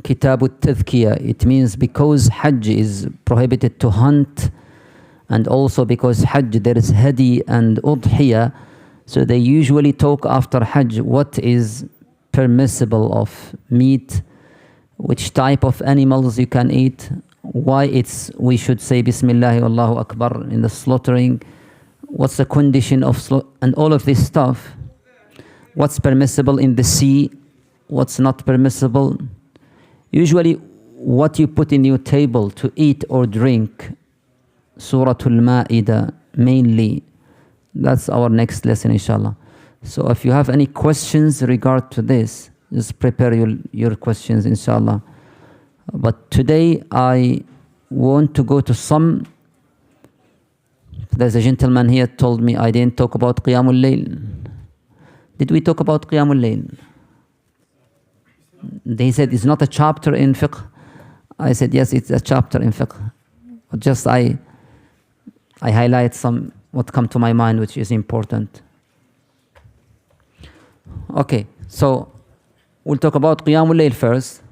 Kitab al-Tadhkiyah. It means because Hajj is prohibited to hunt, and also because Hajj there is Hadi and Udhiyah, so they usually talk after Hajj what is permissible of meat, which type of animals you can eat, why we should say Bismillah Allahu Akbar in the slaughtering, what's the condition of and all of this stuff, what's permissible in the sea, what's not permissible. Usually what you put in your table to eat or drink, Suratul Ma'idah mainly. That's our next lesson, inshallah. So if you have any questions regard to this, just prepare your questions, inshallah. But today I want to go to some. There's a gentleman here told me I didn't talk about Qiyamul Layl. Did we talk about Qiyamul Layl? They said it's not a chapter in Fiqh. I said yes, it's a chapter in Fiqh. But just I highlight some what come to my mind, which is important. Okay, so we'll talk about Qiyamul Layl first,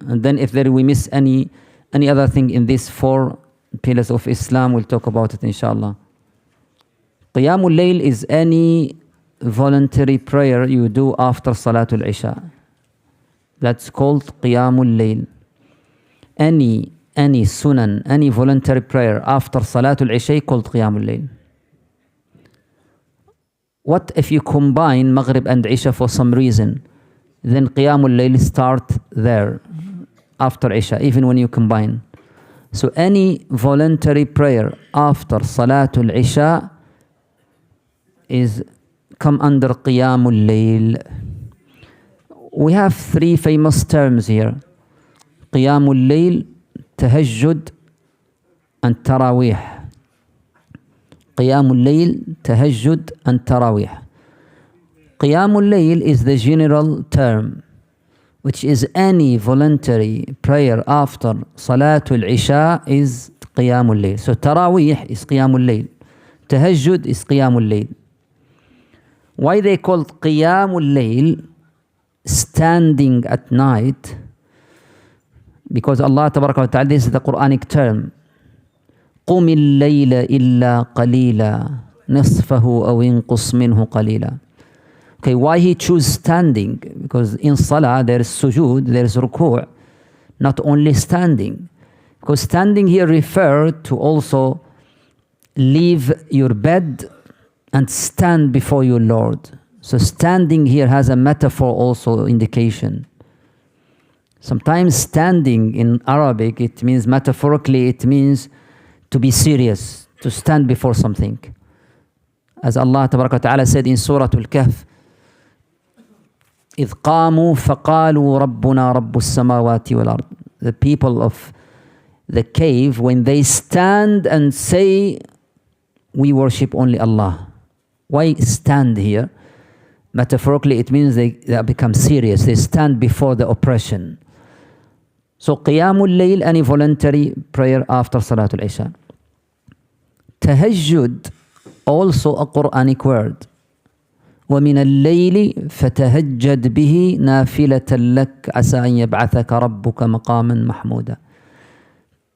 and then if we miss any other thing in these 4 pillars of Islam, we'll talk about it, inshallah. Qiyamul Layl is any voluntary prayer you do after Salatul Isha. That's called Qiyamul Layl. Any sunan, any voluntary prayer after Salatul Isha called Qiyamul Layl. What if you combine Maghrib and Isha for some reason? Then Qiyamul Layl start there after Isha, even when you combine. So any voluntary prayer after Salatul Isha is come under Qiyamul Layl. We have 3 famous terms here: Qiyamul Layl, Tahajjud, and Taraweeh. Qiyamul Layl, Tahajjud, and Taraweeh. Qiyamul Layl is the general term, which is any voluntary prayer after Salatul Isha is Qiyamul Layl. So Taraweeh is Qiyamul Layl. Tahajjud is Qiyamul Layl. Why they called Qiyamul Layl standing at night? Because Allah Tabaraka wa Ta'ala, this is the Quranic term. قُمِ اللَّيْلَ إِلَّا قَلِيلًا نِصْفَهُ أَوْ إِنْقُصْ مِنْهُ قَلِيلًا. Okay, why he choose standing? Because in Salah there is sujood, there is ruku', not only standing. Because standing here refer to also leave your bed and stand before your Lord. So standing here has a metaphor also indication. Sometimes standing in Arabic, it means metaphorically, it means to be serious, to stand before something. As Allah Tabaraka wa Ta'ala said in Surah Al-Kahf, إِذْ قَامُوا فَقَالُوا رَبُّنَا رَبُّ السَّمَاوَاتِ وَالْأَرْضِ. The people of the cave, when they stand and say, we worship only Allah. Why stand here? Metaphorically, it means they become serious. They stand before the oppression. So Qiyamul Layl, any voluntary prayer after Salatul Isha. Tahajjud, also a Quranic word. وَمِنَ اللَّيْلِ فَتَهَجَّدْ بِهِ نَافِلَةً لَكَ عَسَىٰ أَن يَبْعَثَكَ رَبُّكَ مَقَامًا مَحْمُودًا.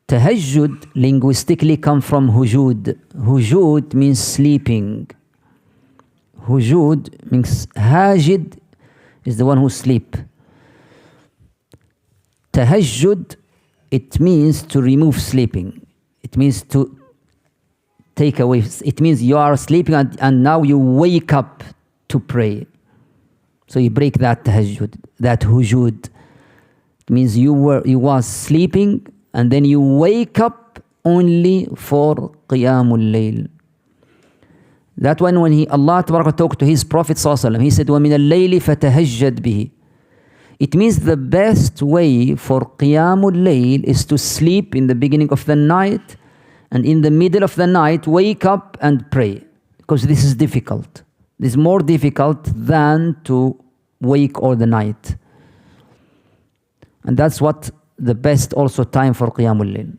Tahajjud linguistically come from hujud. Hujud means sleeping. Hujud means hajid is the one who sleep. Tahajjud, it means to remove sleeping. It means to take away. It means you are sleeping and now you wake up to pray. So you break that tahajjud, that hujud. It means you was sleeping and then you wake up only for Qiyamul Layl. That one when Allah talked to His Prophet ﷺ, He said, وَمِنَ اللَّيْلِ فَتَهَجَّدْ بِهِ. It means the best way for Qiyamul Layl is to sleep in the beginning of the night and in the middle of the night wake up and pray. Because this is difficult. This is more difficult than to wake all the night. And that's what the best also time for Qiyamul Layl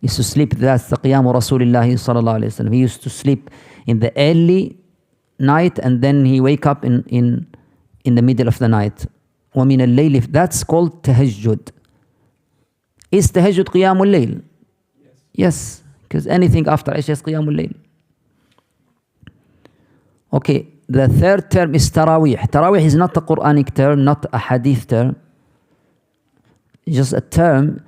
is to sleep. That's the Qiyamu Rasulullah sallallahu alayhi wa sallam. He used to sleep in the early night and then he wake up in the middle of the night. وَمِنَ اللَّيْلِ, that's called tahajjud. Is tahajjud qiyamul layl? Yes, because anything after Isha is qiyamul layl. Okay, the third term is tarawih. Tarawih is not a Quranic term, not a hadith term. Just a term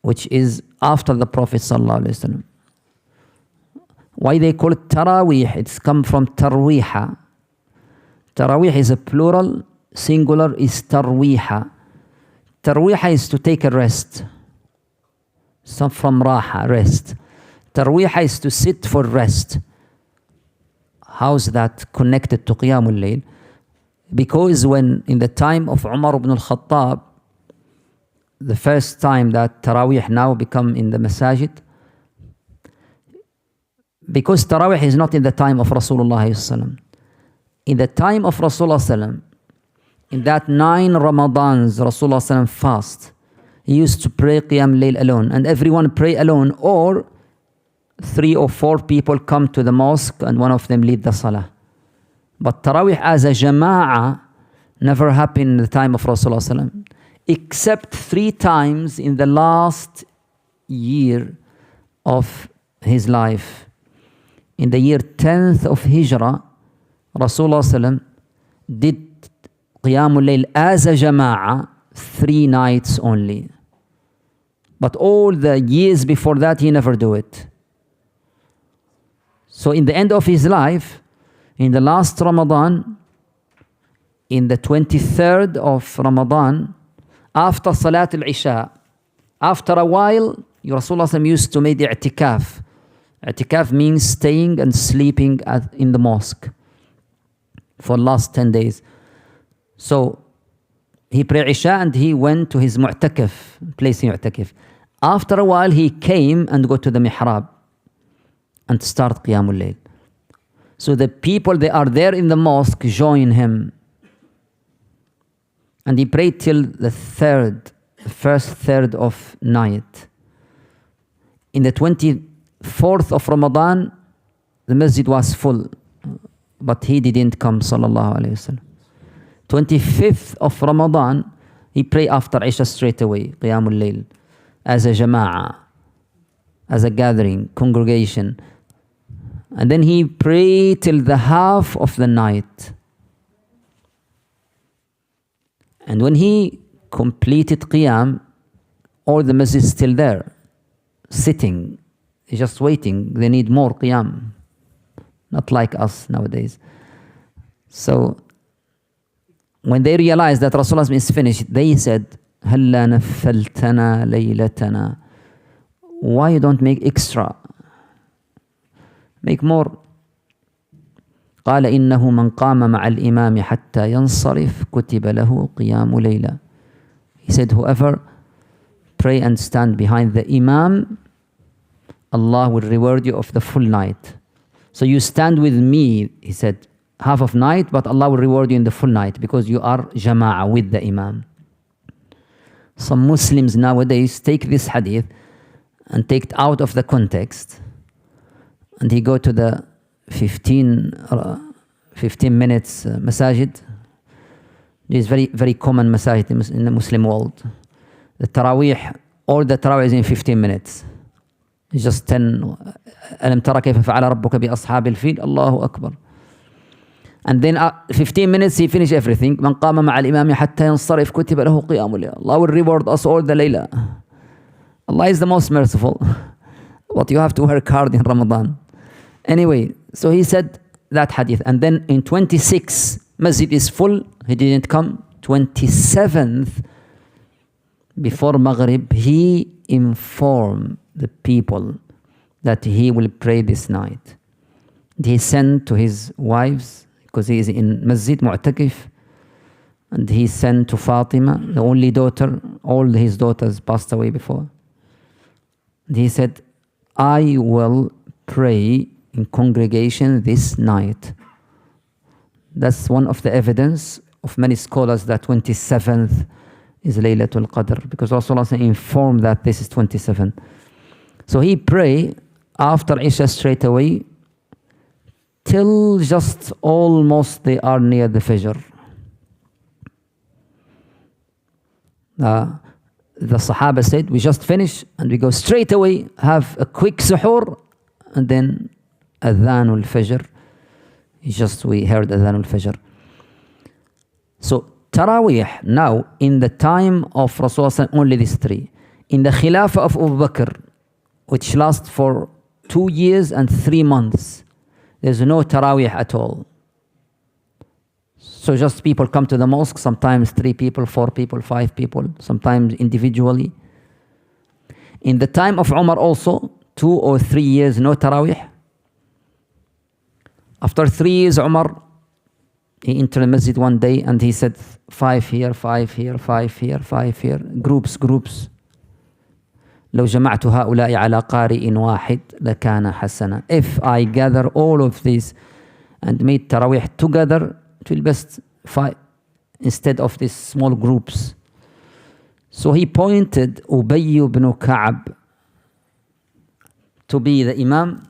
which is after the Prophet sallallahu alaihi wasallam. Why they call it tarawih? It's come from tarwiha. Tarawih is a plural, singular is tarwiha. Tarwiha is to take a rest. So from raha, rest. Tarwiha is to sit for rest. How's that connected to Qiyamul Layl? Because when in the time of Umar ibn al-Khattab, the first time that Tarawih now become in the masajid, because Tarawih is not in the time of Rasulullah sallallahu. In the time of Rasulullah sallallahu, in that 9 Ramadans Rasulullah sallallahu fast, he used to pray Qiyam Layl alone, and everyone pray alone, or 3 or 4 people come to the mosque and one of them lead the salah. But Tarawih as a jama'ah never happened in the time of Rasulullah sallallahu, except 3 times in the last year of his life. In the year 10th of Hijrah, Rasulullah sallallahu did Qiyamul Layl as a jama'ah 3 nights only. But all the years before that, he never do it. So in the end of his life, in the last Ramadan, in the 23rd of Ramadan, after Salat al-Isha, after a while, Rasulullah used to make the i'tikaf. I'tikaf means staying and sleeping in the mosque for last 10 days. So he prayed Isha and he went to his mu'takif, place in mu'takif. After a while, he came and go to the mihrab and start Qiyamul Layl. So the people, they are there in the mosque, join him. And he prayed till the first third of night. In the 24th of Ramadan, the masjid was full, but he didn't come, sallallahu alayhi wasallam. 25th of Ramadan, he prayed after Isha straight away, Qiyamul Layl, as a jama'ah, as a gathering, congregation. And then he prayed till the half of the night. And when he completed Qiyam, all the masjid is still there, sitting, just waiting. They need more Qiyam. Not like us nowadays. So, when they realized that Rasulullah is finished, they said, هَلَّا نَفَّلْتَنَا لَيْلَتَنَا. Why you don't make extra? Make more. قال إنه من قام مع الإمام حتى ينصرف كتب له قيام ليلة. He said, whoever pray and stand behind the Imam, Allah will reward you of the full night. So you stand with me, he said, half of night, but Allah will reward you in the full night because you are jama'ah with the Imam. Some Muslims nowadays take this hadith and take it out of the context, and he go to the 15 minutes masajid. It is very, very common masajid in the Muslim world. The Tarawih, all the Tarawih is in 15 minutes. It's just 10. ألم ترى كيف فعل ربك بأصحاب الفيل الله أكبر. And then 15 minutes he finish everything. من قام مع الإمام حتى ينصرف كتب له قيام الليل. Allah will reward us all the layla. Allah is the most merciful. But you have to work hard in Ramadan. Anyway, so he said that hadith. And then in 26, masjid is full. He didn't come. 27th, before Maghrib, he informed the people that he will pray this night. He sent to his wives, because he is in Masjid Mu'takif, and he sent to Fatima, the only daughter. All his daughters passed away before. And he said, I will pray in congregation this night. That's one of the evidence of many scholars that 27th is Laylatul Qadr, because Rasulullah informed that this is 27th. So he prayed after Isha straight away till just almost they are near the Fajr. the Sahaba said, we just finish and we go straight away, have a quick suhoor, and then Adhan al-Fajr. We heard Adhan al-Fajr. So Taraweeh now, in the time of Rasulullah, only these three. In the Khilafah of Abu Bakr, which lasts for 2 years and 3 months, there's no Taraweeh at all. So just people come to the mosque, sometimes 3 people, 4 people, 5 people, sometimes individually. In the time of Umar also, 2 or 3 years, no Taraweeh. After 3 years, Umar, he entered the masjid one day and he said, 5 here, 5 here, 5 here, 5 here, groups. لو جمعت هؤلاء على قارئ واحد لكان حسنا. If I gather all of these and made Taraweeh together, it will best 5 instead of these small groups. So he appointed Ubay ibn Ka'b to be the Imam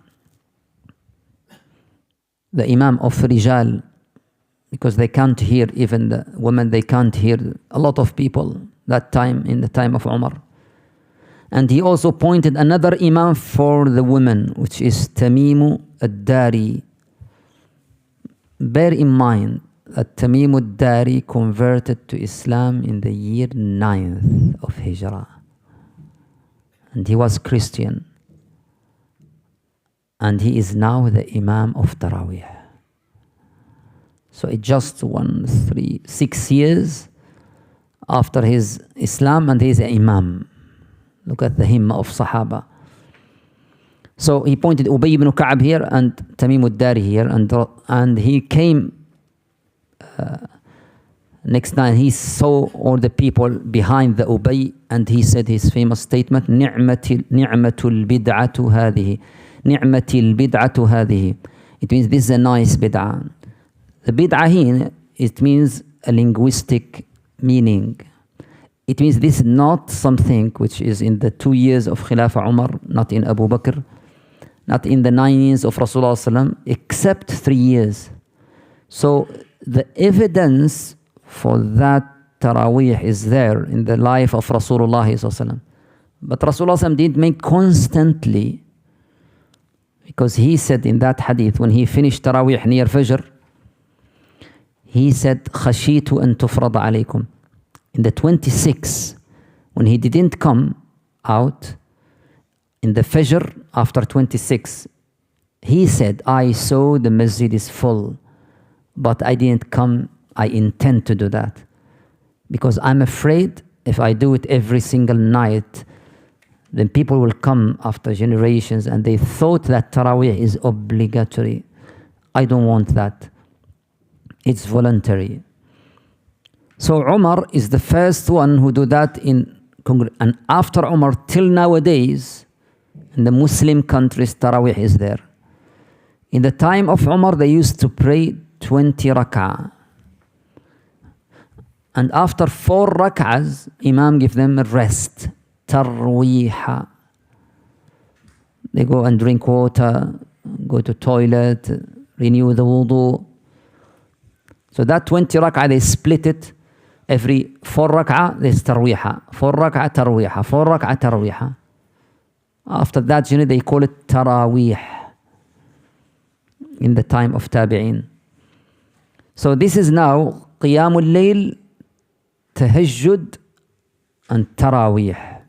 of Rijal, because they can't hear, even the women, they can't hear a lot of people that time, in the time of Umar. And he also appointed another Imam for the women, which is Tamim al-Dari. Bear in mind that Tamim al-Dari converted to Islam in the year 9th of Hijrah. And he was Christian. And he is now the Imam of Taraweeh. So it just 6 years after his Islam, and he is an Imam. Look at the himma of Sahaba. So he pointed Ubay ibn Ka'b here and Tamim al-Dari here, and he came next night. He saw all the people behind the Ubay, and he said his famous statement, نِعْمَةُ الْبِدْعَةُ هَذِهِ نِعْمَةِ الْبِدْعَةُ هَذِهِ. It means this is a nice bid'ah. The bid'ah here, it means a linguistic meaning. It means this is not something which is in the 2 years of Khilafah Umar, not in Abu Bakr, not in the 9 years of Rasulullah, except 3 years. So the evidence for that Taraweeh is there in the life of Rasulullah. But Rasulullah didn't make constantly, because he said in that hadith, when he finished Taraweeh near Fajr, he said, خَشِيتُ أَن تُفْرَضَ عَلَيْكُمْ. In the 26th, when he didn't come out, in the Fajr after 26, he said, I saw the masjid is full, but I didn't come. I intend to do that, because I'm afraid if I do it every single night, then people will come after generations and they thought that Taraweeh is obligatory. I don't want that. It's voluntary. So Umar is the first one who do that and after Umar till nowadays, in the Muslim countries, Taraweeh is there. In the time of Umar, they used to pray 20 rak'ah. And after 4 rak'ahs, Imam give them a rest. Tarweeha. They go and drink water, go to toilet, renew the wudu. So that 20 rak'ah, they split it. Every 4 rak'ah, there's tarweeha. 4 rak'ah, tarweeha. 4 rak'ah, tarweeha. After that, they call it Taraweeh in the time of Tabi'in. So this is now Qiyamul Layl, Tahajjud, and Taraweeh.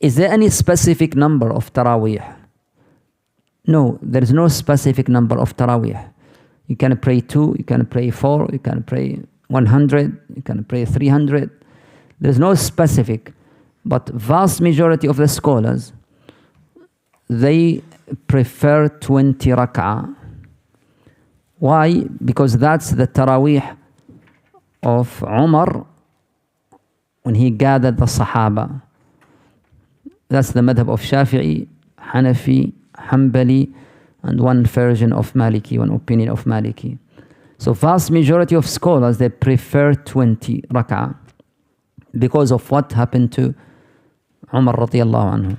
Is there any specific number of Taraweeh? No, there is no specific number of Taraweeh. You can pray 2, you can pray 4, you can pray 100, you can pray 300. There is no specific. But vast majority of the scholars, they prefer 20 rak'ah. Why? Because that's the Taraweeh of Umar when he gathered the Sahaba. That's the madhab of Shafi'i, Hanafi, Hanbali, and one version of Maliki, one opinion of Maliki. So vast majority of scholars, they prefer 20 rak'ah because of what happened to Umar radiallahu anhu.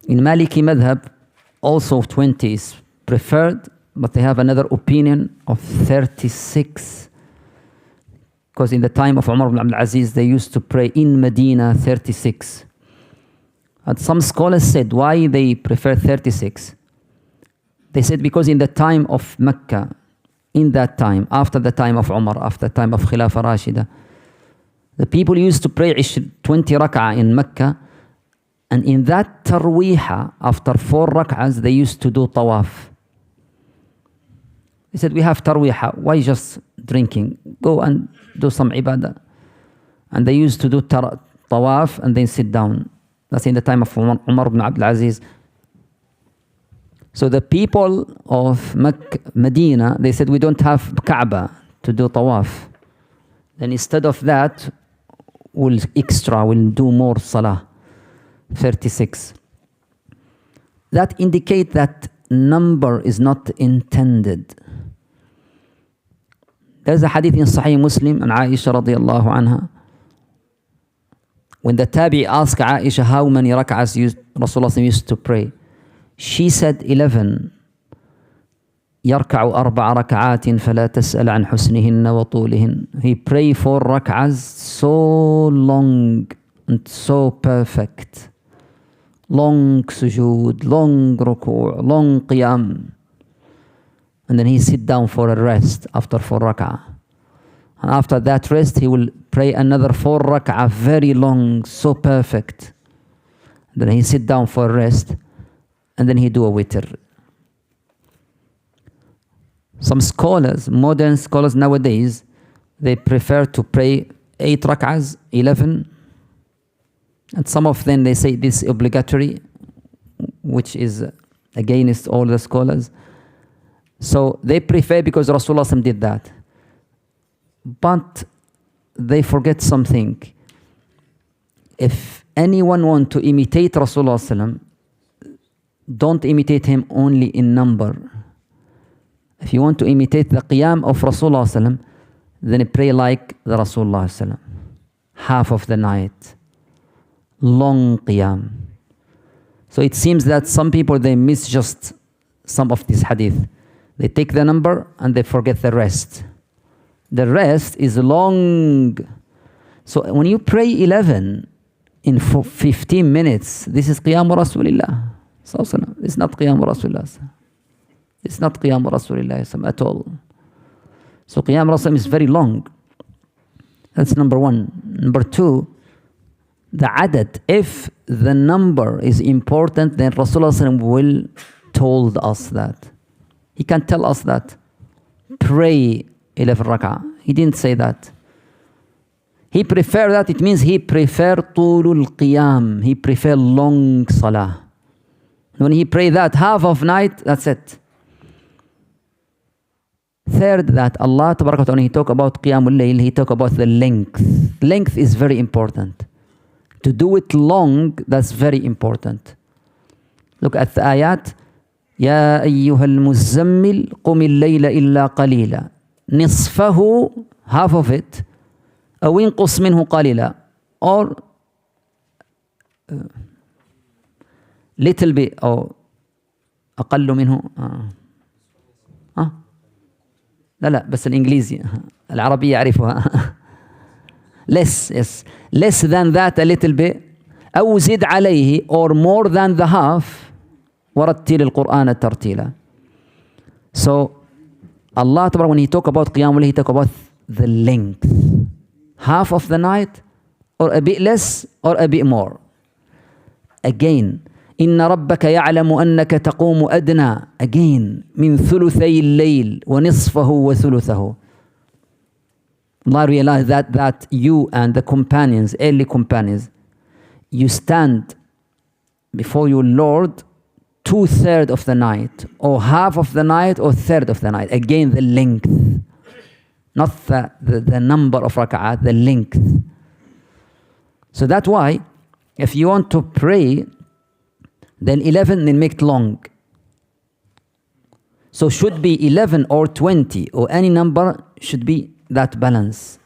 In Maliki madhab, also 20 is preferred, but they have another opinion of 36 Because in the time of Umar ibn Abdul Aziz, they used to pray in Medina 36. And some scholars said why they prefer 36. They said because in the time of Mecca, in that time, after the time of Umar, after the time of Khilafah Rashida, the people used to pray 20 rak'ah in Mecca, and in that tarweeha, after 4 rak'ahs, they used to do tawaf. They said, we have tarweeha, why just drinking? Go and do some ibadah. And they used to do tawaf and then sit down. That's in the time of Umar ibn Abdul Aziz. So the people of Medina, they said, we don't have Kaaba to do tawaf. Then instead of that, we'll do more salah. 36. That indicate that number is not intended. There's a hadith in Sahih Muslim and Aisha radiallahu anha. When the Tabi asked Aisha how many rak'ahs Rasulullah used to pray, she said 11. يركع 4 ركعات فلا تسأل عن حسنهن وطولهن. He pray 4 rak'ahs so long and so perfect. Long sujood, long ruku', long qiyam. And then he sit down for a rest after 4 rak'ah. And after that rest, he will pray another 4 rak'ah, very long, so perfect. And then he sit down for a rest, and then he do a witr. Some scholars, modern scholars nowadays, they prefer to pray 8 rak'ahs, 11. And some of them, they say this is obligatory, which is against all the scholars. So they prefer because Rasulullah did that. But they forget something. If anyone want to imitate Rasulullah, don't imitate him only in number. If you want to imitate the qiyam of Rasulullah, then pray like the Rasulullah, half of the night, long qiyam. So it seems that some people, they miss just some of this hadith. They take the number and they forget the rest. The rest is long. So when you pray 11 in 15 minutes, this is qiyam Rasulullah. It's not qiyam Rasulullah. It's not qiyam Rasulullah at all. So qiyam Rasulullah is very long. That's number one. Number two, the adad. If the number is important, then Rasulullah will told us that. He can tell us that. Pray 11 rak'ah. He didn't say that. He prefer that. It means he prefer tulul qiyam. He prefer long salah. When he pray that half of night, that's it. Third, that Allah Tabaraka wa Ta'ala, when he talk about qiyamul layl, he talk about the length. Length is very important. To do it long, that's very important. Look at the ayat. يا أيها المزمل قم الليل إلا قليلا نصفه, half of it, أو انقص منه قليلا, or little bit, أو أقل منه. لا بس الإنجليزي، العربية أعرفها. less, yes, less than that a little bit, أو زد عليه, or more than the half. وَرَتِّلِ الْقُرْآنَ تَرْتِيلًا. So Allah, when he talk about Qiyamul Layl, he talk about the length. Half of the night, or a bit less, or a bit more. Again, إِنَّ رَبَّكَ يَعْلَمُ أَنَّكَ تَقُومُ أَدْنَى. Again, مِنْ ثُلُثَيِ اللَّيْلِ وَنِصْفَهُ وَثُلُثَهُ. Allah realized that you and the companions, early companions, you stand before your Lord 2/3 of the night, or half of the night, or 1/3 of the night. Again, the length. Not the number of rak'at, the length. So that's why, if you want to pray, then 11, then make it long. So should be 11 or 20, or any number should be that balance.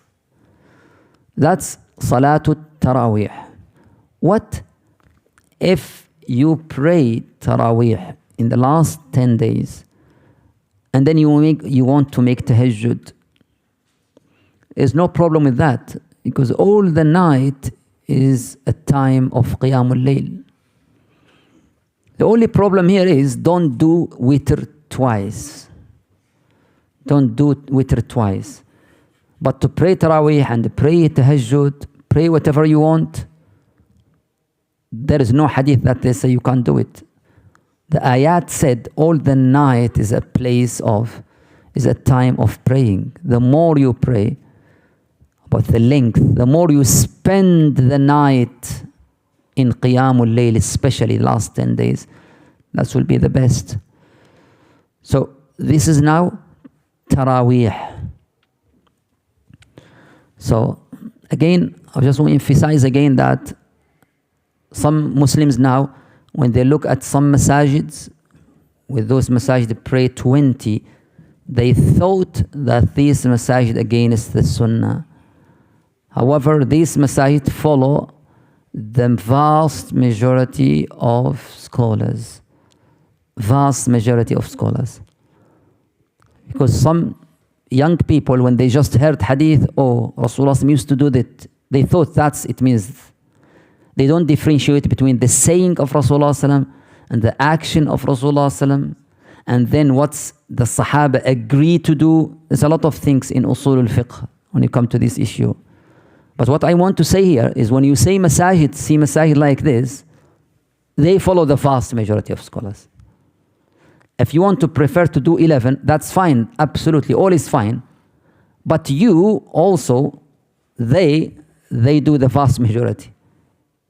That's Salatul Taraweeh. What if you pray Taraweeh in the last 10 days, and then you want to make tahajjud? There's no problem with that, because all the night is a time of Qiyamul Layl. The only problem here is don't do witr twice. Don't do witr twice. But to pray Taraweeh and pray Tahajjud, pray whatever you want, there is no hadith that they say you can't do it. The ayat said all the night is a time of praying. The more you pray, about the length, the more you spend the night in Qiyamul Layl, especially last 10 days, that will be the best. So this is now Taraweeh. So again, I just want to emphasize again that some Muslims now, when they look at some masajids, with those masajid pray 20, they thought that these masajid against the Sunnah. However, these masajid follow the vast majority of scholars. Vast majority of scholars. Because some young people, when they just heard hadith, oh, Rasulullah used to do that, they thought it means. They don't differentiate between the saying of Rasulullah and the action of Rasulullah, and then what's the Sahaba agree to do. There's a lot of things in Usul al-Fiqh when you come to this issue. But what I want to say here is when you say masajid, see masajid like this, they follow the vast majority of scholars. If you want to prefer to do 11, that's fine, absolutely, all is fine. But you also, they do the vast majority.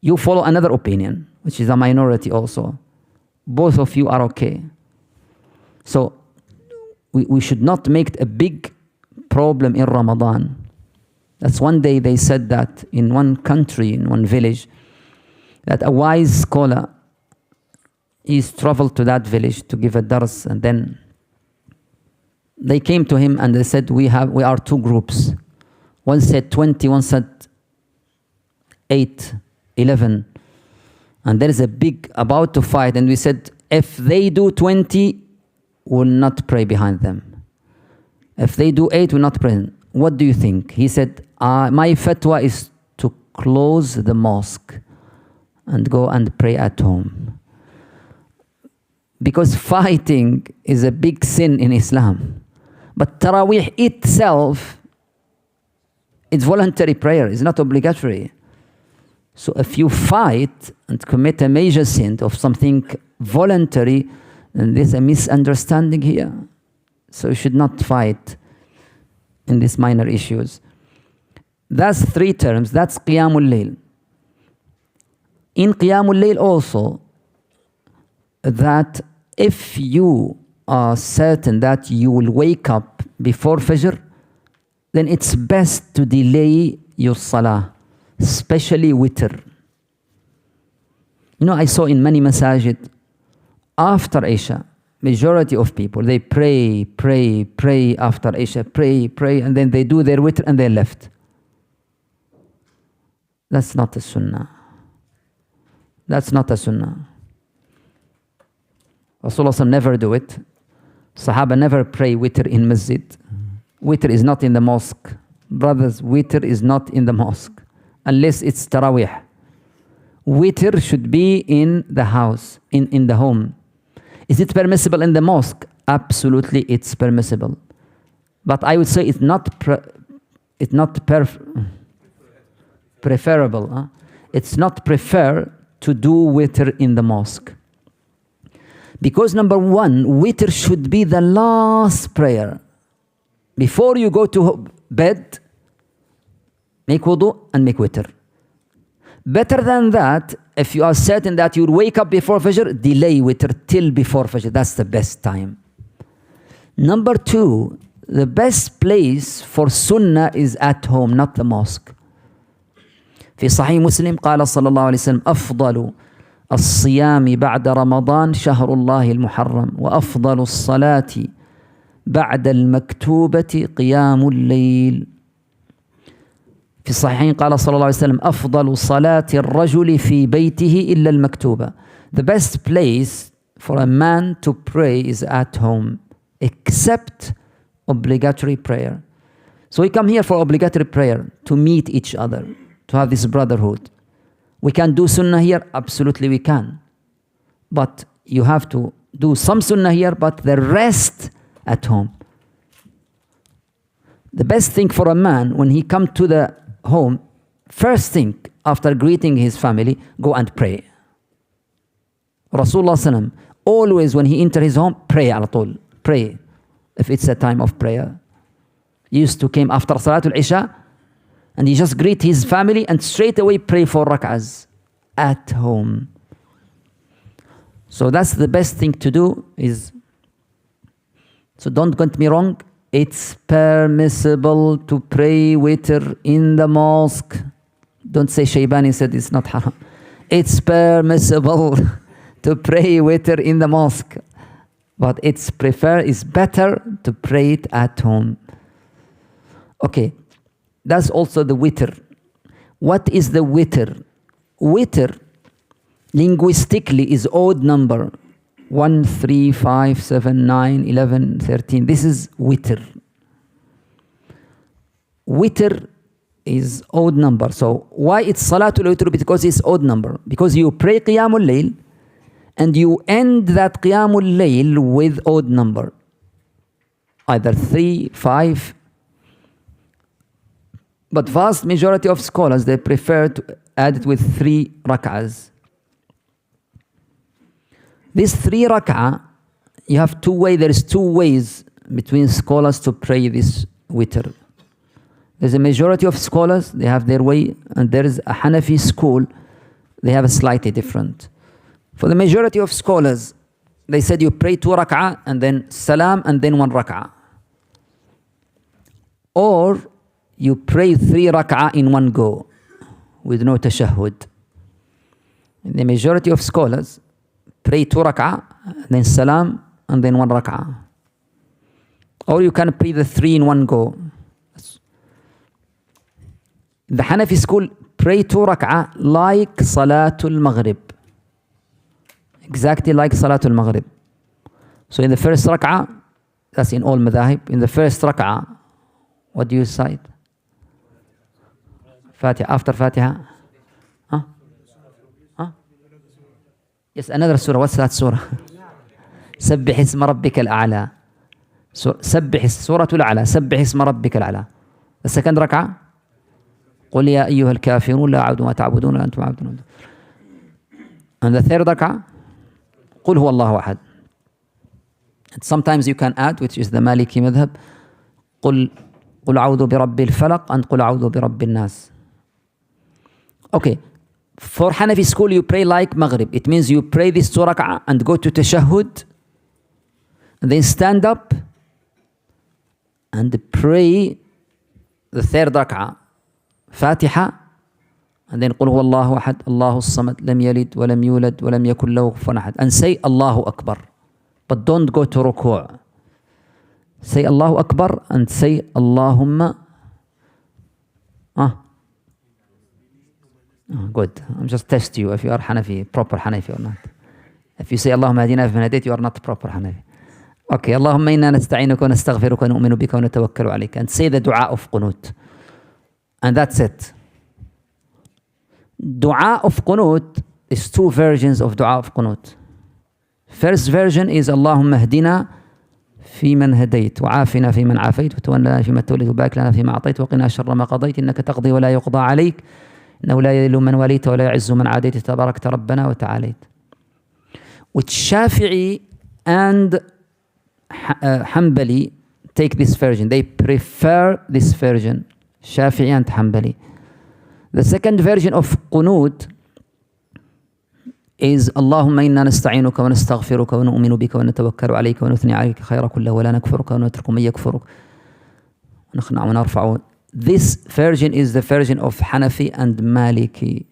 You follow another opinion, which is a minority also. Both of you are okay. So we should not make a big problem in Ramadan. That's one day they said that in one country, in one village, that a wise scholar, he's traveled to that village to give a dars, and then they came to him and they said, we are two groups. One said 20, one said 8, 11. And there is a big about to fight, and we said, if they do 20, we'll not pray behind them. If they do 8, we'll not pray. What do you think? He said, my fatwa is to close the mosque and go and pray at home. Because fighting is a big sin in Islam. But Taraweeh itself, it's voluntary prayer, it's not obligatory. So if you fight and commit a major sin of something voluntary, then there's a misunderstanding here. So you should not fight in these minor issues. That's 3 terms. That's Qiyamul Layl. In Qiyamul Layl also, that if you are certain that you will wake up before Fajr, then it's best to delay your Salah, especially witr. You know, I saw in many masajid, after Isha, majority of people, they pray after Isha, pray, and then they do their witr and they left. That's not a sunnah. That's not a sunnah. Rasulullah never do it. Sahaba never pray witr in masjid. Witr is not in the mosque. Brothers, witr is not in the mosque. Unless it's Taraweeh. Witr should be in the house, in the home. Is it permissible in the mosque? Absolutely, it's permissible. But I would say it's not preferable. Huh? It's not preferred to do witr in the mosque. Because number one, witr should be the last prayer. Before you go to bed, make wudu and make witr. Better than that, if you are certain that you'll wake up before Fajr, delay witr till before Fajr. That's the best time. Number two, the best place for sunnah is at home, not the mosque. في صحيح مسلم قال صلى الله عليه وسلم أفضل الصيام بعد رمضان شهر الله المحرم وأفضل الصلاة بعد المكتوبة قيام الليل. في الصحيحين قال صلى الله عليه وسلم أفضل صلاة الرجل في بيته إلا المكتوبة. The best place for a man to pray is at home, except obligatory prayer. So we come here for obligatory prayer, to meet each other, to have this brotherhood. We can do sunnah here? Absolutely we can. But you have to do some sunnah here, but the rest at home. The best thing for a man, when he comes to the home, first thing after greeting his family, go and pray. Rasulullah sallam, always when he enters his home, pray ala tul. Pray. If it's a time of prayer. He used to came after Salatul Isha, and he just greet his family and straight away pray 4 rak'ahs at home. So that's the best thing to do is, so don't get me wrong, it's permissible to pray witr in the mosque. Don't say Shaybani said it's not haram. It's permissible to pray witr in the mosque. But it's better to pray it at home. Okay, that's also the witr. What is the witr? Witr, linguistically, is odd number. 1, 3, 5, 7, 9, 11, 13. This is witr. Witr is odd number. So why it's Salatul Witr? Because it's odd number. Because you pray Qiyamul Layl and you end that Qiyamul Layl with odd number. Either 3, 5. But vast majority of scholars, they prefer to add it with 3 rak'ahs. This 3 rak'ah, you have there is two ways between scholars to pray this witr. There's a majority of scholars, they have their way, and there is a Hanafi school, they have a slightly different. For the majority of scholars, they said you pray 2 rak'ah and then salam and then 1 rak'ah. Or you pray 3 rak'ah in one go with no tashahhud. The majority of scholars pray 2 rak'ah, then salam, and then 1 rak'ah. Or you can pray the 3 in one go. The Hanafi school pray 2 rak'ah like Salatul Maghrib. Exactly like Salatul Maghrib. So in the first rak'ah, that's in all madhahib, in the first rak'ah, what do you cite? Fatiha. After Fatiha? Huh? Huh? Yes, another surah. What's that surah? سبح اسم ربك الأعلى. سبح سورة الأعلى. سبح اسم ربك الأعلى. The second rak'ah. قل يا أيها الكافرون لا أعبد ما تعبدون ولا أنتم عابدون. And the third rak'ah. قل هو الله أحد. And sometimes you can add, which is the Maliki madhab, قل أعوذ برب الفلق and قل أعوذ برب الناس. Okay, for Hanafi school you pray like Maghrib. It means you pray this 2 rak'ah and go to tashahhud and then stand up and pray the 3rd rak'ah, Fatiha, and then قل هو الله أحد الله الصمد لم يلد ولم يولد ولم يكن له كفوا أحد, and say Allahu Akbar. But don't go to ruku'. Say Allahu Akbar and say Allahumma. Good. I'm just test you if you are Hanafi, proper Hanafi or not. If you say Allahumma hadina fi man hadayt, you are not proper Hanafi. Okay. Allahumma inna nasta'inuka wa nastaghfiruka wa nu'minu bika wa natawakkalu alayka. And say the dua of qunut. And that's it. Dua of qunut is 2 versions of dua of qunut. First version is Allahumma hadina في من هديت وعافنا في من عافيت وتولنا فيما توليت وبارك لنا فيما أعطيت وقنا شر ما قضيت إنك تقضي ولا يقضى عليك إنه لا يذل من وليت ولا يعز من عاديت تباركت ربنا وتعاليت. Which Shafi'i and Hanbali take this version. They prefer this version, Shafi'i and Hanbali. The second version of Qunut is Allahumma inna nasta'inuka wa nastaghfiruka wa nu'minu bika wa natawakkalu alayka wa nuthni alayka khayra kullahu wa la nakfuruka wa natruku man yakfuruk wa nakhna'u wa narfa'u. This version is the version of Hanafi and Maliki.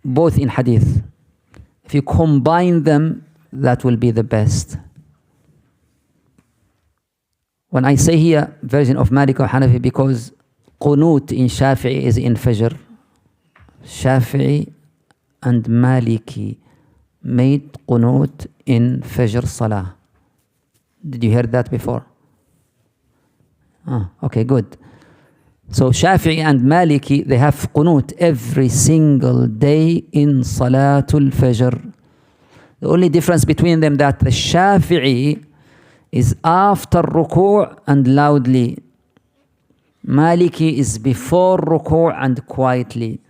Both in hadith. If you combine them, that will be the best. When I say here version of Maliki or Hanafi, because Qunut in Shafi'i is in Fajr. Shafi'i and Maliki made Qunut in Fajr Salah. Did you hear that before? Okay, good. So Shafi'i and Maliki, they have qunut every single day in Salatul Fajr. The only difference between them that the Shafi'i is after ruku' and loudly. Maliki is before ruku' and quietly.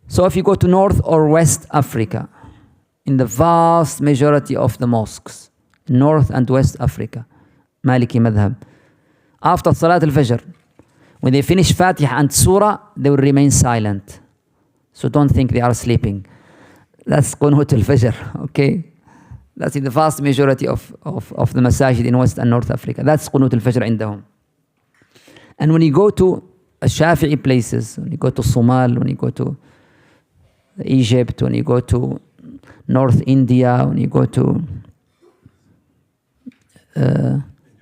So if you go to North or West Africa, in the vast majority of the mosques, North and West Africa, Maliki madhab, after Salat al-Fajr, when they finish Fatiha and Surah, they will remain silent. So don't think they are sleeping. That's Qunut al-Fajr, okay? That's in the vast majority of the masajid in West and North Africa. That's Qunut al-Fajr indahum. And when you go to Shafi'i places, when you go to Somal, when you go to Egypt, when you go to North India, when you go to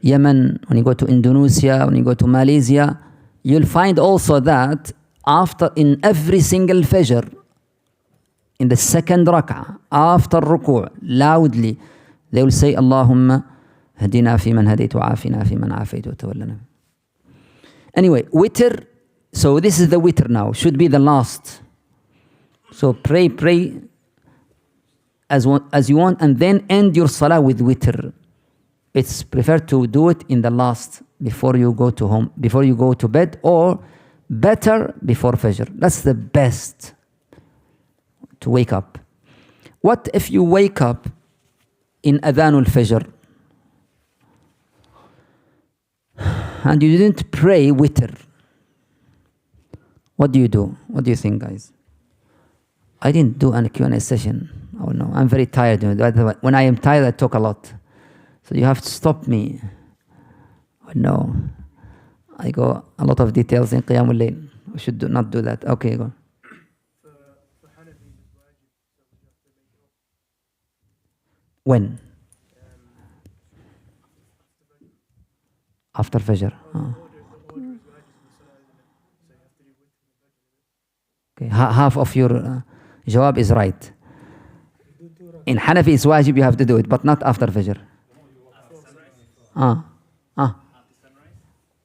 Yemen, when you go to Indonesia, when you go to Malaysia, you'll find also that in every single Fajr, in the second rak'ah, after ruku', loudly, they will say, Allahumma hadina fi man hadaytu afina fi man afaytu tawallana. Anyway, witr, so this is the witr now, should be the last. So pray as you want, and then end your salah with witr. It's preferred to do it in the last, before you go to home, before you go to bed, or better before Fajr. That's the best to wake up. What if you wake up in Adhanul Fajr and you didn't pray witr? What do you do? What do you think, guys? I didn't do a Q&A session. Oh no, I'm very tired. When I am tired, I talk a lot. So you have to stop me. Oh no, I go a lot of details in Qiyamul Layl. We should not do that. Okay, go. When? After Fajr. Oh. Okay, half of your jawab is right. In Hanafi, it's wajib, you have to do it, but not after Fajr.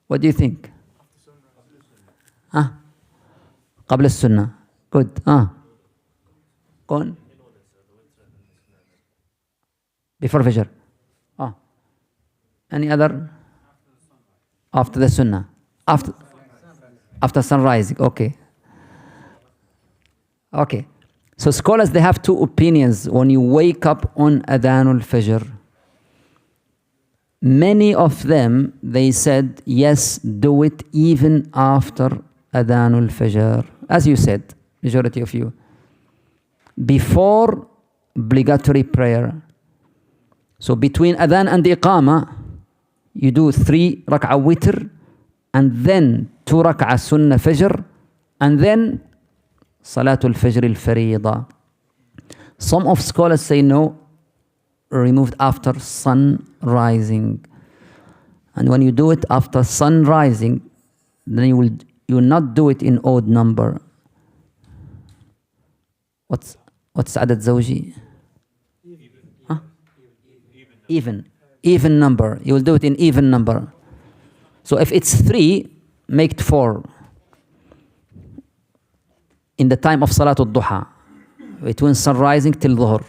What do you think? قبل السنة. Good. Go on. Before Fajr. Any other? After the Sunnah. After sunrise. Okay. Okay. So scholars, they have two opinions when you wake up on Adhanul Fajr. Many of them, they said, yes, do it even after Adhanul Fajr. As you said, majority of you. Before obligatory prayer. So between Adhan and Iqama, you do 3 rak'ah witr, and then 2 rak'ah sunnah fajr, and then Salatul Fajr al-Fariida. Some of scholars say no, removed after sun rising. And when you do it after sun rising, then you will not do it in odd number. What's عدد زوجي? Even number. You will do it in even number. So if it's 3, make it 4. In the time of Salatul Duha, between sun rising till Dhuhr.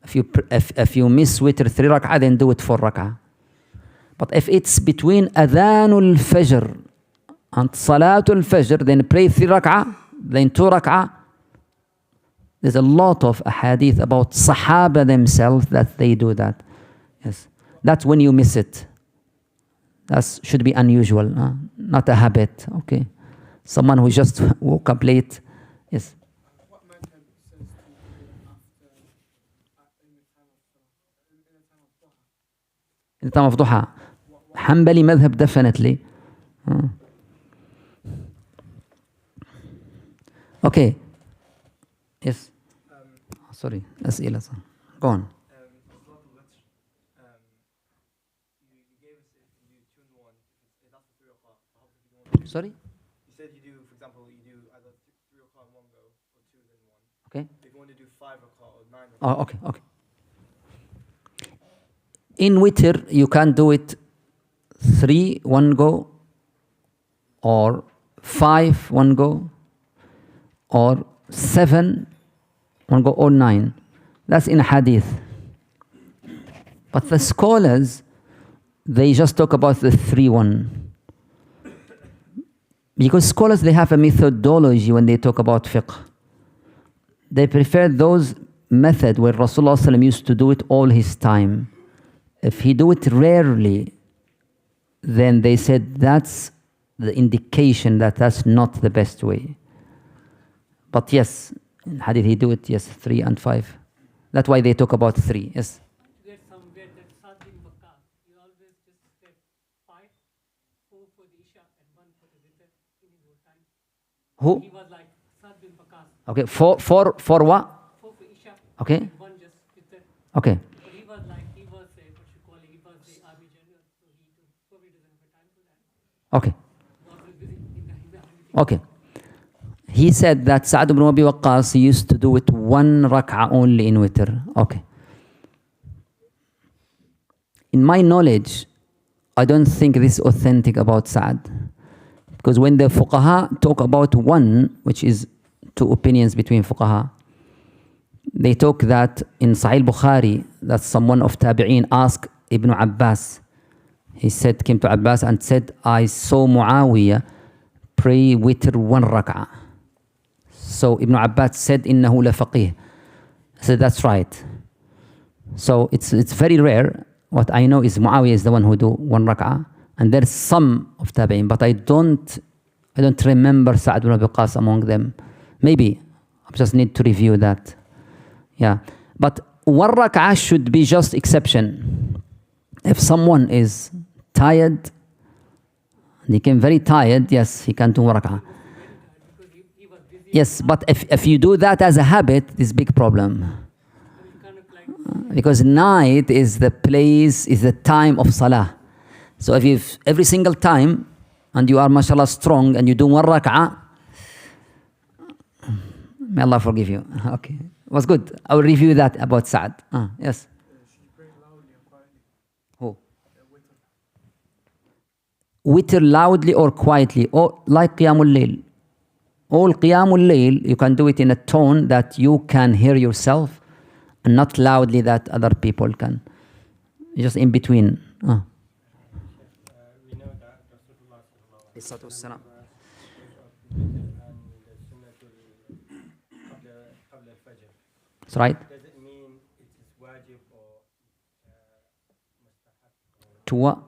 If you miss witr 3 rak'ah, then do it 4 rak'ah. But if it's between Adhanul Fajr and Salatul Fajr, then pray 3 rak'ah, then 2 rak'ah. There's a lot of ahadith about Sahaba themselves that they do that. Yes, that's when you miss it. That should be unusual, not a habit. Okay, someone who just woke up late. Yes. In the time of Duha. Hanbali madhab, definitely. Okay. Yes. Sorry. أسئلة. Go on. Sorry? You said you do, for example, you do either 3 o'clock in one go or 2 in one. Okay. If you want to do 5 o'clock or 9 o'clock. Oh, okay. In witr, you can do it 3 one go, or 5 one go, or 7 one go, or 9. That's in hadith. But the scholars, they just talk about the 3 one. Because scholars, they have a methodology when they talk about fiqh. They prefer those method where Rasulullah ﷺ used to do it all his time. If he do it rarely, then they said that's the indication that that's not the best way. But yes, in hadith he do it, yes, 3 and 5. That's why they talk about 3, yes. There's somewhere that Sa'd bin Waqqas, he always just said 5, 4 for the Isha and 1 for the Witr in his whole time. Who? He was like Sa'd bin Waqqas. Okay, for what? 4 for Isha Okay. and 1 just Witr. Okay. But he was like, he was what you call it, he was the army general, so he probably doesn't have time for that. Okay. He was always busy in the Okay. He said that Sa'd ibn Abi Waqqas used to do it 1 rak'ah only in witr. Okay. In my knowledge, I don't think this is authentic about Sa'd. Because when the fuqaha talk about 1, which is 2 opinions between fuqaha, they talk that in Sahih Bukhari, that someone of Tabi'een asked Ibn Abbas. He said, came to Abbas and said, I saw Muawiyah pray witr 1 rak'ah. So Ibn Abbas said, إِنَّهُ لَفَقِيهٌ. I said, that's right. So it's very rare. What I know is Muawiyah is the one who do 1 rak'ah. And there's some of Tabi'in, but I don't remember Sa'd ibn Abi Waqqas among them. Maybe. I just need to review that. Yeah. But 1 rak'ah should be just exception. If someone is tired, and he came very tired, yes, he can do 1 rak'ah. Yes, but if you do that as a habit, it's a big problem. Because night is the place, is the time of salah. So if every single time, and you are mashallah strong, and you do 1 rak'ah, may Allah forgive you. Okay, it was good. I will review that about Sa'd. Yes. Who? Witr loudly or quietly, or like Qiyamul Layl. All Qiyamul Layl, you can do it in a tone that you can hear yourself, and not loudly that other people can. Just in between. We know that Rasulullah sallallahu alaihi wasallam and the Sunnatul qabla al-Fajr. That's right. Does it mean it is wajib or mustahab? To what?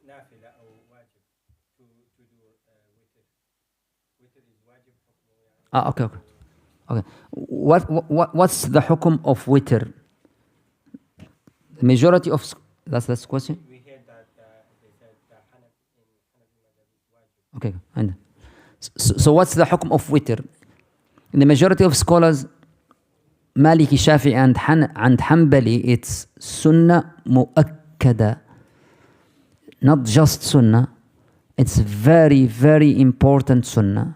Nafila or wajib to do witr. Witr is wajib. Okay. What's the hukum of witr? The majority of that's the question. We heard that they said that Hanafi madhab is wajib. Okay, and so what's the hukum of witr? In the majority of scholars, Maliki, Shafi, and Hanbali, it's sunnah mu'akkada, not just sunnah. It's very, very important sunnah.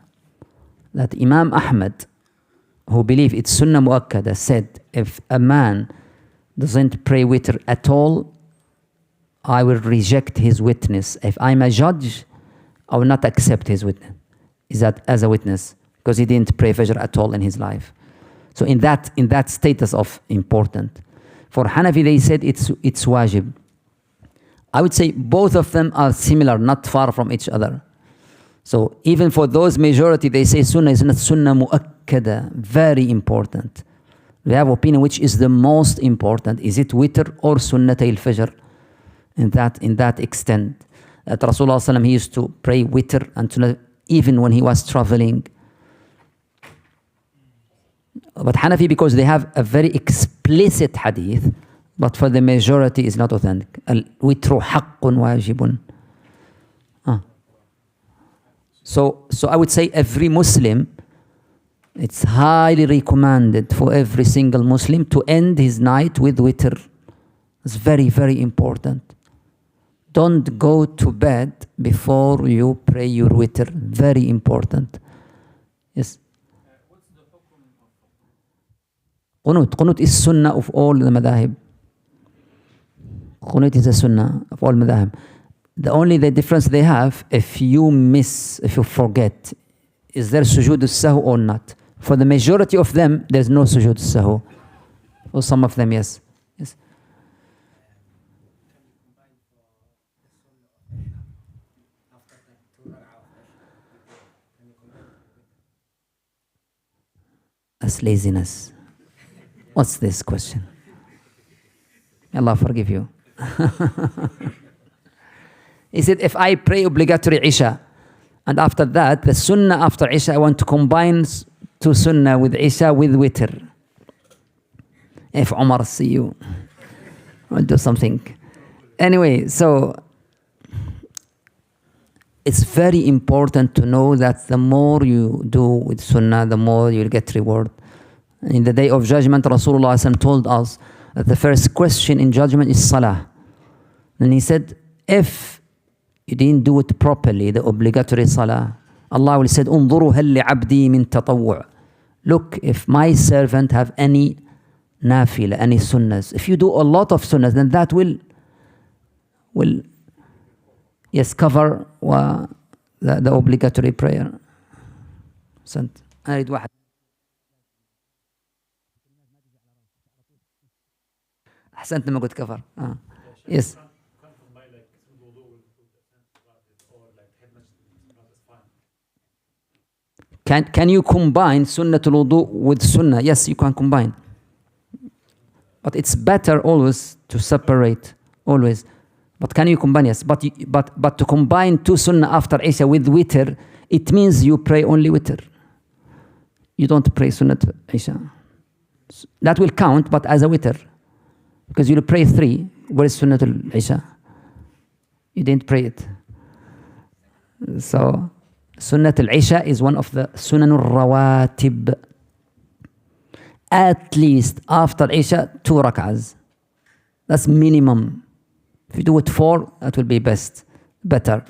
That Imam Ahmad, who believe it's sunnah mu'akkada, said if a man doesn't pray witr at all, I will reject his witness. If I'm a judge, I will not accept his witness. Is that as a witness? Because he didn't pray Fajr at all in his life. So in that status of important. For Hanafi, they said it's wajib. I would say both of them are similar, not far from each other. So even for those majority, they say sunnah is not sunnah mu'akkada, very important. We have opinion which is the most important. Is it witr or sunnat al-fajr? In that extent. That Rasulullah ﷺ, he used to pray witr and sunnah even when he was traveling. But Hanafi, because they have a very explicit hadith, but for the majority is not authentic. Al-witru haqqun wajibun. So I would say every Muslim, it's highly recommended for every single Muslim to end his night with witr. It's very, very important. Don't go to bed before you pray your witr. Very important. Yes. What's the hukum of Qunut is sunnah of all the madahib. Qunut is a sunnah of all madahib. The difference they have, if you forget, is there sujood al-sahu or not? For the majority of them, there's no sujood al-sahu. For some of them, yes. Yes. That's laziness. What's this question? May Allah forgive you. He said, if I pray obligatory Isha, and after that, the Sunnah after Isha, I want to combine two Sunnah with Isha with Witr. If Umar see you, I'll do something. Anyway, so it's very important to know that the more you do with Sunnah, the more you'll get reward. In the day of judgment, Rasulullah ﷺ told us that the first question in judgment is Salah. And he said, if you didn't do it properly, the obligatory Salah, Allah will say, انظروا هل لعبدي من تطوع. Look, if my servant have any nafila, any sunnahs. If you do a lot of sunnahs, then that will yes, cover the obligatory prayer. أريد واحد. أحسنت لما قلت كفر. Yes. Can you combine sunnatul wudu with sunnah? Yes, you can combine. But it's better always to separate, always. But can you combine? Yes. But to combine two sunnah after Isha with witr, it means you pray only witr. You don't pray sunnat Isha. That will count, but as a witr. Because you pray 3. Where is sunnatul Isha? You didn't pray it. So, sunnatul Isha is one of the sunanul rawatib. At least after Isha, 2 rak'ahs. That's minimum. If you do it 4, that will be better.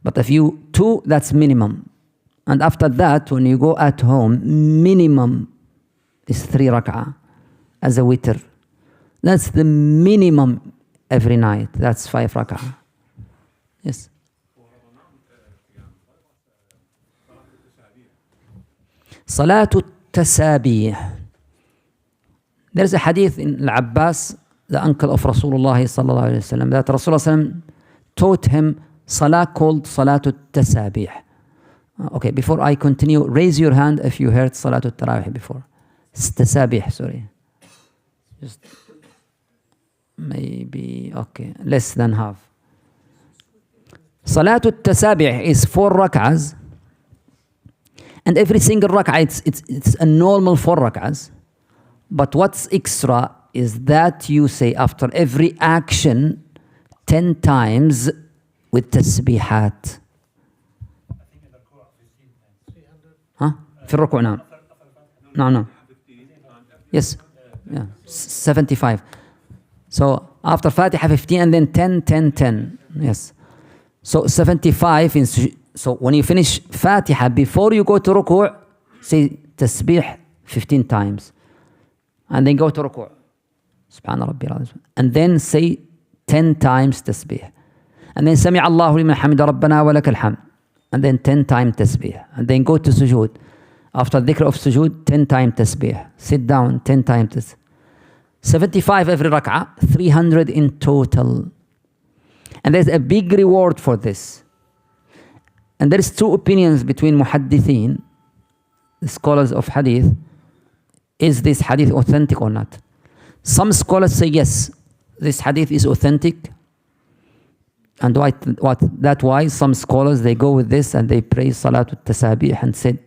But if you 2, that's minimum. And after that, when you go at home, minimum is 3 rak'ah as a witr. That's the minimum every night. That's 5 rak'ah. Yes. Salatul Tasabih. There's a hadith in Al-Abbas, the uncle of Rasulullah sallallahu alayhi wa sallam, that Rasulullah taught him salah called Salatul Tasabih. Okay, before I continue, raise your hand if you heard Salatul Tarawih before. Tasabih, sorry. Just maybe, okay, less than half. Salatul Tasabih is 4 rak'ahs, and every single rak'ah, it's a normal 4 rak'ahs. But what's extra is that you say after every action 10 times with tasbihat. Huh? في الركوع نعم. No. Yes. Yeah. 75. So after Fatiha 15 and then 10. Yes. So 75 so when you finish Fatiha, before you go to ruku', say tasbih 15 times. And then go to ruku'. Subhana Rabbi al-Azim. And then say 10 times tasbih. And then Sami Allahu liman hamida Rabbana wa lakal hamd. And then 10 times tasbih. And then go to sujood. After dhikr of sujood, 10 times tasbih. Sit down, 10 times tasbih. 75 every rak'ah, 300 in total. And there's a big reward for this. And there is 2 opinions between muhaddithin, the scholars of hadith. Is this hadith authentic or not? Some scholars say yes, this hadith is authentic. And that's why some scholars, they go with this and they praise Salatul Tasabih and said,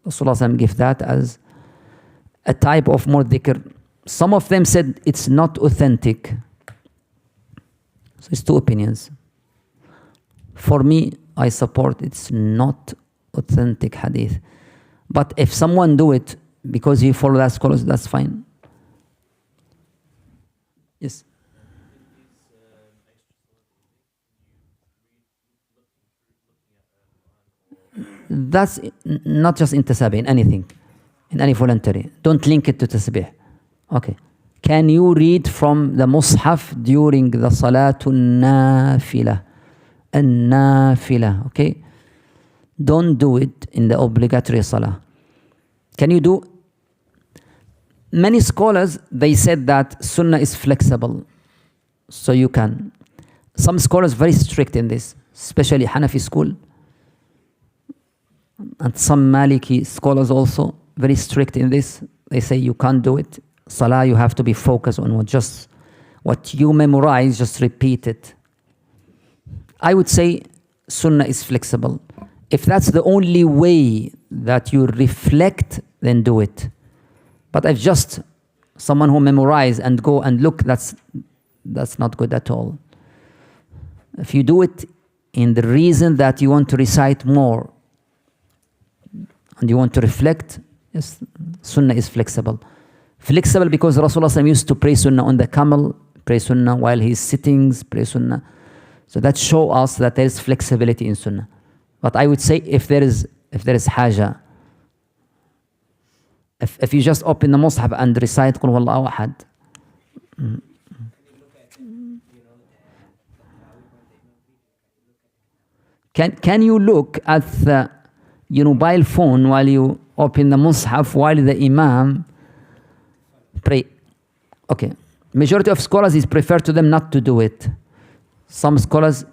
Rasulullah give that as a type of more dhikr. Some of them said it's not authentic. So it's 2 opinions. For me, I support it's not authentic hadith. But if someone do it because he follow that scholars, that's fine. Yes. That's not just in tasbih, in anything, in any voluntary. Don't link it to tasbih. Okay. Can you read from the mushaf during the salatul nafila? النافلة. Okay? Don't do it in the obligatory salah. Can you do? Many scholars, they said that sunnah is flexible. So you can. Some scholars very strict in this, especially Hanafi school. And some Maliki scholars also very strict in this. They say you can't do it. Salah, you have to be focused on what you memorize, just repeat it. I would say sunnah is flexible. If that's the only way that you reflect, then do it. But if just someone who memorize and go and look, that's not good at all. If you do it in the reason that you want to recite more and you want to reflect, yes, sunnah is flexible. Flexible because Rasulullah used to pray sunnah on the camel, pray sunnah while he's sitting, pray sunnah. So that shows us that there is flexibility in sunnah. But I would say if there is haja, if you just open the Mus'haf and recite Qul Huwallahu Ahad. Can you look at the mobile phone while you open the Mus'haf while the Imam pray? Okay. Majority of scholars is prefer to them not to do it. Some scholars,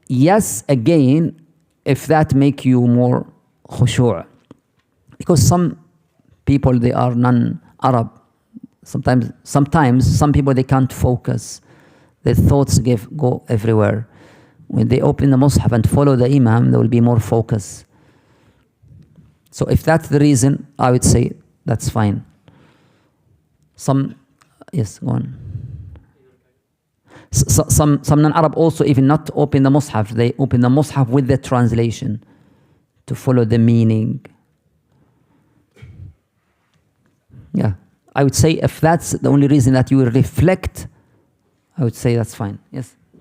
yes, again, if that make you more khushu'. Because some people, they are non-Arab. Sometimes some people, they can't focus. Their thoughts go everywhere. When they open the Mus'haf and follow the Imam, there will be more focus. So if that's the reason, I would say that's fine. Yes, go on. Some non-Arab also even not open the Mus'haf. They open the Mus'haf with the translation to follow the meaning. Yeah, I would say if that's the only reason that you will reflect, I would say that's fine. Yes? You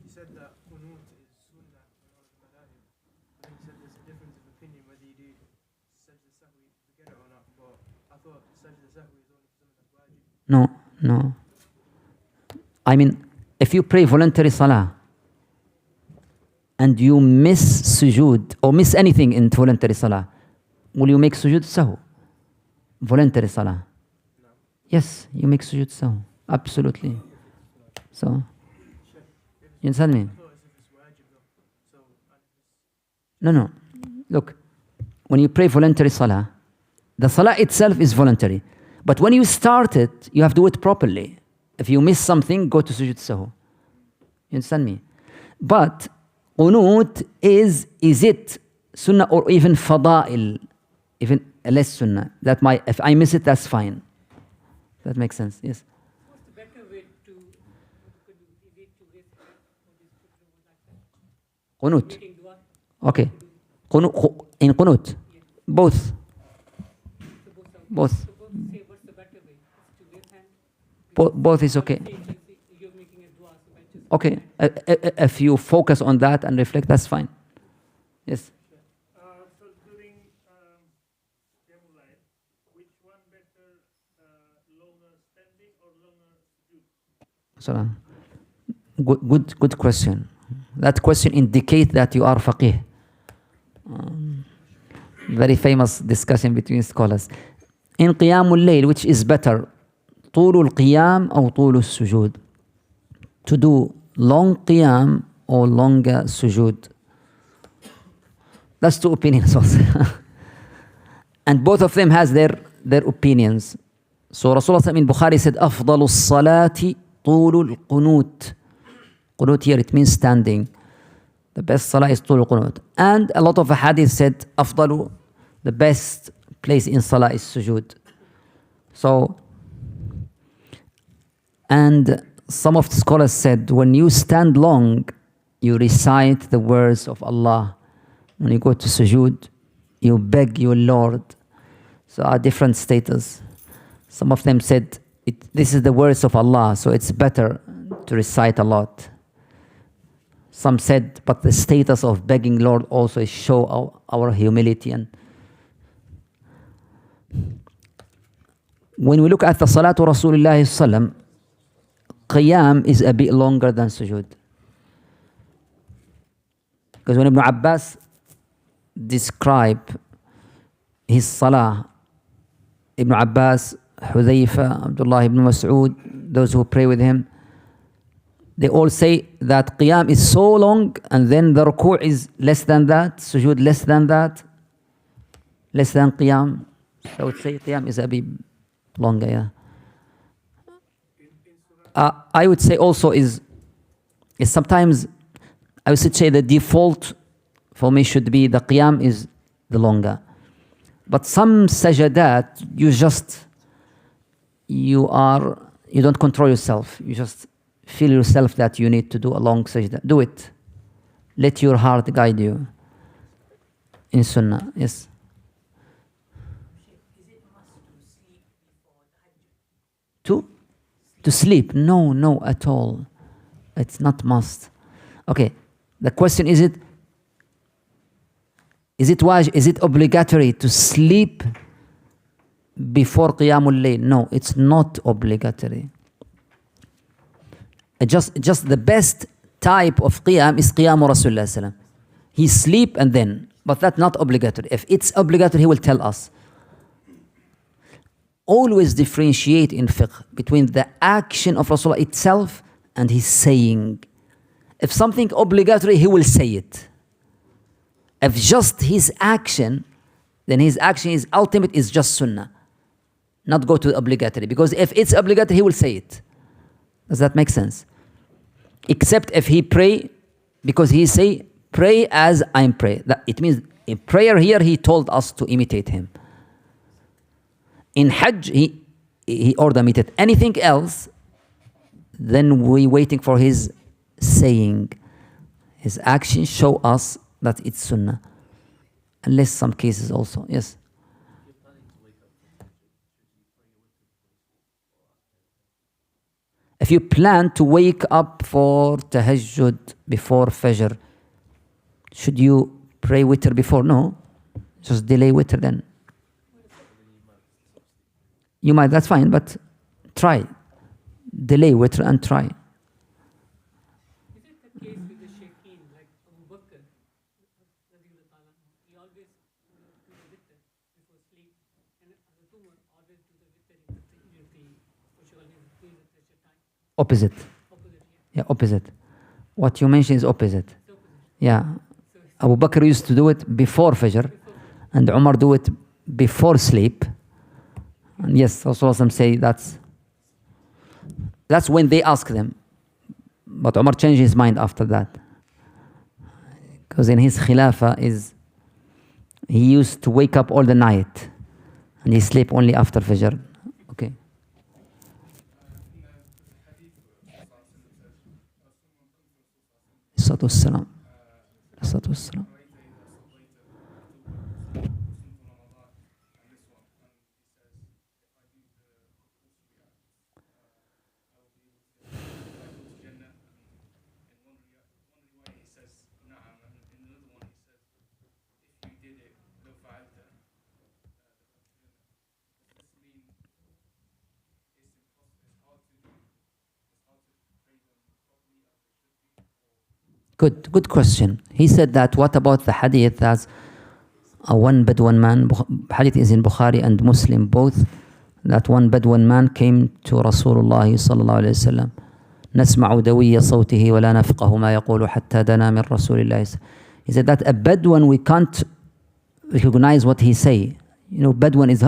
said that qunut is sunnah in all of the madhahib. And then you said there's a difference of opinion whether you do sajda sahwi, forget it or not. But I thought sajda sahwi is only for something that's wajib. No. I mean, if you pray voluntary salah and you miss sujood or miss anything in voluntary salah, will you make sujood sahu? Voluntary salah? No. Yes, you make sujood sahu. Absolutely. So, you understand me? I thought as if it's wajib though. So, No. Look, when you pray voluntary salah, the salah itself is voluntary. But when you start it, you have to do it properly. If you miss something, go to sujood sahu. You understand me? But qunut is it sunnah or even fada'il, even less sunnah? If I miss it, that's fine. That makes sense. Yes. What's the better way to Qunut. making dua? Okay. In qunut. Both. So Both. say what's the better way? Is to raise hand? Both is okay. You're making a dua, so just Okay. If you focus on that and reflect, that's fine. Yes. So during Qiyamul-Layl, which one better, longer standing or longer sujood? So, good question. That question indicates that you are faqih. Very famous discussion between scholars. In Qiyamul Layl, which is better, طول القيام أو طول السجود? To do long qiyam or longer sujood? That's two opinions also. And both of them has their opinions. So Rasulullah in Bukhari said, أفضل الصلاة طول القنوت. Qunut here, it means standing. The best salah is طول القنوت. And a lot of hadith said, أفضل, the best place in salah is sujood. So, and some of the scholars said, when you stand long, you recite the words of Allah. When you go to sujood, you beg your Lord. So are different status. Some of them said, this is the words of Allah, so it's better to recite a lot. Some said, but the status of begging Lord also show our humility. And when we look at the Salatu Rasulullah sallam, Qiyam is a bit longer than sujood. Because when Ibn Abbas describe his salah, Ibn Abbas, Hudhayfa, Abdullah ibn Mas'ud, those who pray with him, they all say that qiyam is so long, and then the ruku' is less than that, sujood less than that, less than qiyam. So I would say qiyam is a bit longer, yeah. I would say also is sometimes, I would say the default for me should be the qiyam is the longer. But some sajadat, you don't control yourself. You just feel yourself that you need to do a long sajda. Do it. Let your heart guide you. In sunnah, yes. Is it must to sleep before tahajjud? To sleep? No, at all. It's not must. Okay, the question is it obligatory to sleep before Qiyamul Layl? No, it's not obligatory. Just the best type of Qiyam is Qiyamu Rasulullah sallam. He sleep and then, but that's not obligatory. If it's obligatory, he will tell us. Always differentiate in fiqh between the action of Rasulullah itself and his saying. If something obligatory, he will say it. If just his action, then his action is ultimate, is just sunnah. Not go to obligatory. Because if it's obligatory, he will say it. Does that make sense? Except if he pray, because he say, pray as I'm pray. It means in prayer here, he told us to imitate him. In Hajj, he ordered imitate. Anything else, then we waiting for his saying. His actions show us that it's sunnah. Unless some cases also, yes. If you plan to wake up for tahajjud before fajr, should you pray witr before? No, just delay witr then. You might, that's fine, but try. Delay witr and try. Is it the case with the Shaykhin, like Abu Bakr, he always do the witr before sleep, and Umar always do the witr in the time? Opposite. Yeah, opposite. What you mentioned is opposite. Yeah. Abu Bakr used to do it before Fajr, and Umar do it before sleep. And yes, Rasulullah say that's when they ask them. But Umar changed his mind after that. Because in his khilafah he used to wake up all the night and he sleep only after Fajr. Okay. As-salatu was-salam. As-salatu was-salam. Good question. He said that what about the hadith that one Bedouin man, hadith is in Bukhari and Muslim both, that one Bedouin man came to Rasulullah sallallahu alayhi wa sallam. نسمع دوي صوته ولا نفقه ما يقول حتى دنا من رسول الله. He said that a Bedouin, we can't recognize what he say. You know, Bedouin is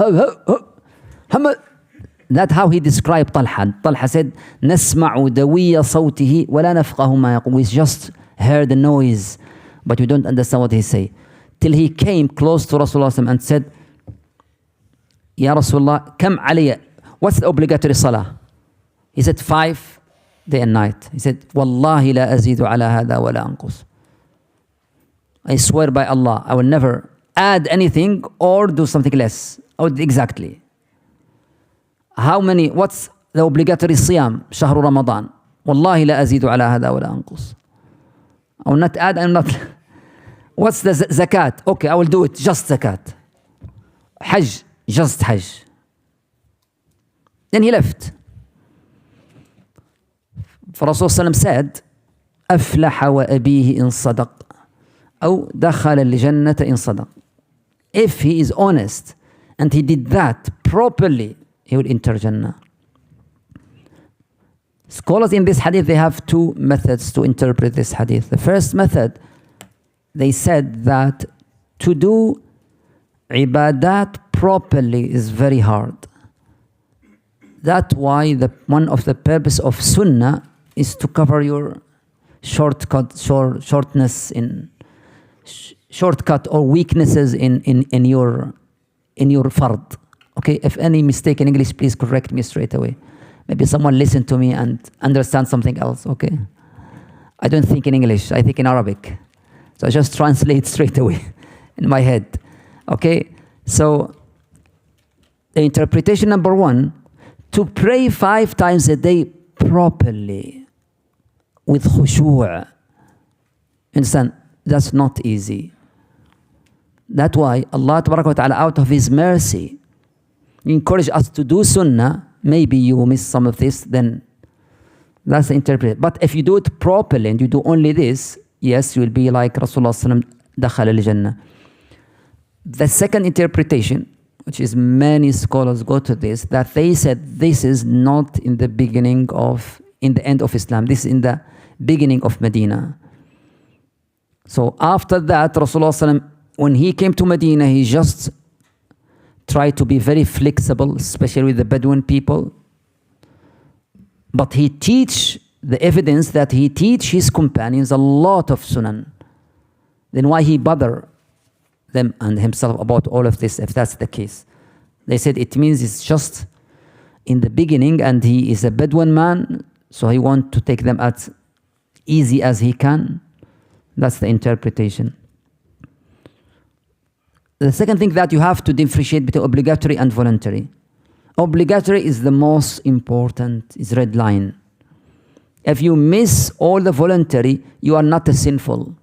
that's how he described Talha. Talha said نسمع دوي صوته ولا نفقه ما يقول. We just heard the noise, but we don't understand what he say. Till he came close to Rasulullah and said, Ya Rasulullah, kam alayya, what's the obligatory salah? He said 5 day and night. He said, Wallahi la azidu ala hada wa la anqus. I swear by Allah, I will never add anything or do something less. Exactly. How many, what's the obligatory siyam? Shahru Ramadan. Wallahi la azidu ala hada wa la anqus. I will not add, I will not. What's the zakat? Okay, I will do it, just zakat. Hajj, just Hajj. Then he left. For Rasulullah said, أفلح وأبيه إن صدق. أو دخل الجنة إن صدق. If he is honest and he did that properly, he will enter Jannah. Scholars in this hadith, they have two methods to interpret this hadith. The first method, they said that to do ibadat properly is very hard. That's why one of the purpose of sunnah is to cover your shortcut or weaknesses in your fard. Okay, if any mistake in English, please correct me straight away. Maybe someone listen to me and understand something else, okay? I don't think in English, I think in Arabic. So I just translate straight away in my head, okay? So the interpretation number one, to pray 5 times a day properly with khushu'. Understand? That's not easy. That's why Allah Tabaraka wa Ta'ala, out of His mercy, encourage us to do sunnah. Maybe you will miss some of this, then that's the interpretation. But if you do it properly and you do only this, yes, you will be like Rasulullah sallallahu alaihi wasallam, dakhala al-jannah. The second interpretation, which is many scholars go to this, that they said this is not in the end of Islam. This is in the beginning of Medina. So after that, Rasulullah sallallahu alaihi wasallam, when he came to Medina, he just tried to be very flexible, especially with the Bedouin people. But he teach the evidence that he teach his companions a lot of sunan. Then why he bother them and himself about all of this, if that's the case? They said it means it's just in the beginning and he is a Bedouin man, so he want to take them as easy as he can. That's the interpretation. The second thing that you have to differentiate between obligatory and voluntary. Obligatory is the most important, is red line. If you miss all the voluntary, you are not a sinful.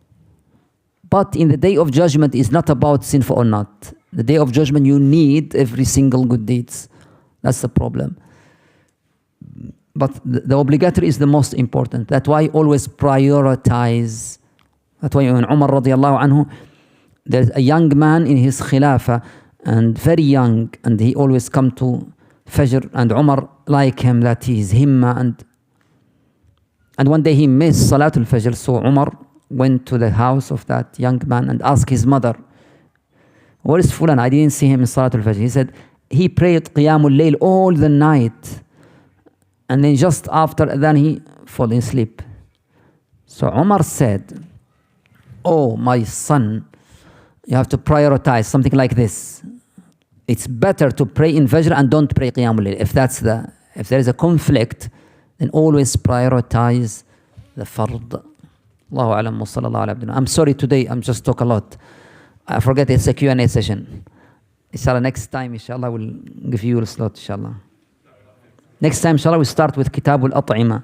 But in the day of judgment, it's not about sinful or not. The day of judgment, you need every single good deeds. That's the problem. But the obligatory is the most important. That's why always prioritize. That's why when Umar radiallahu anhu, there's a young man in his khilafah, and very young, and he always come to Fajr, and Umar like him, that he is himma, and one day he missed Salatul Fajr, so Umar went to the house of that young man and asked his mother, where is Fulan? I didn't see him in Salatul Fajr. He said, he prayed Qiyamul Layl all the night, and then just after then he fell asleep. So Umar said, oh my son, you have to prioritize something like this. It's better to pray in Fajr and don't pray Qiyamul Layl. If there is a conflict, then always prioritize the fard. Allahu alam wa sallallahu ala abdina. I'm sorry today, I'm just talk a lot. I forget it's a Q&A session. Inshallah, next time, inshallah, we'll give you a slot, inshallah. Next time, inshallah, we start with Kitabul At'ima,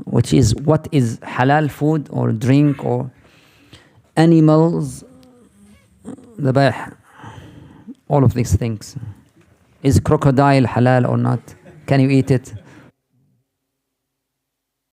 which is what is halal food or drink or animals, the all of these things. Is crocodile halal or not? Can you eat it?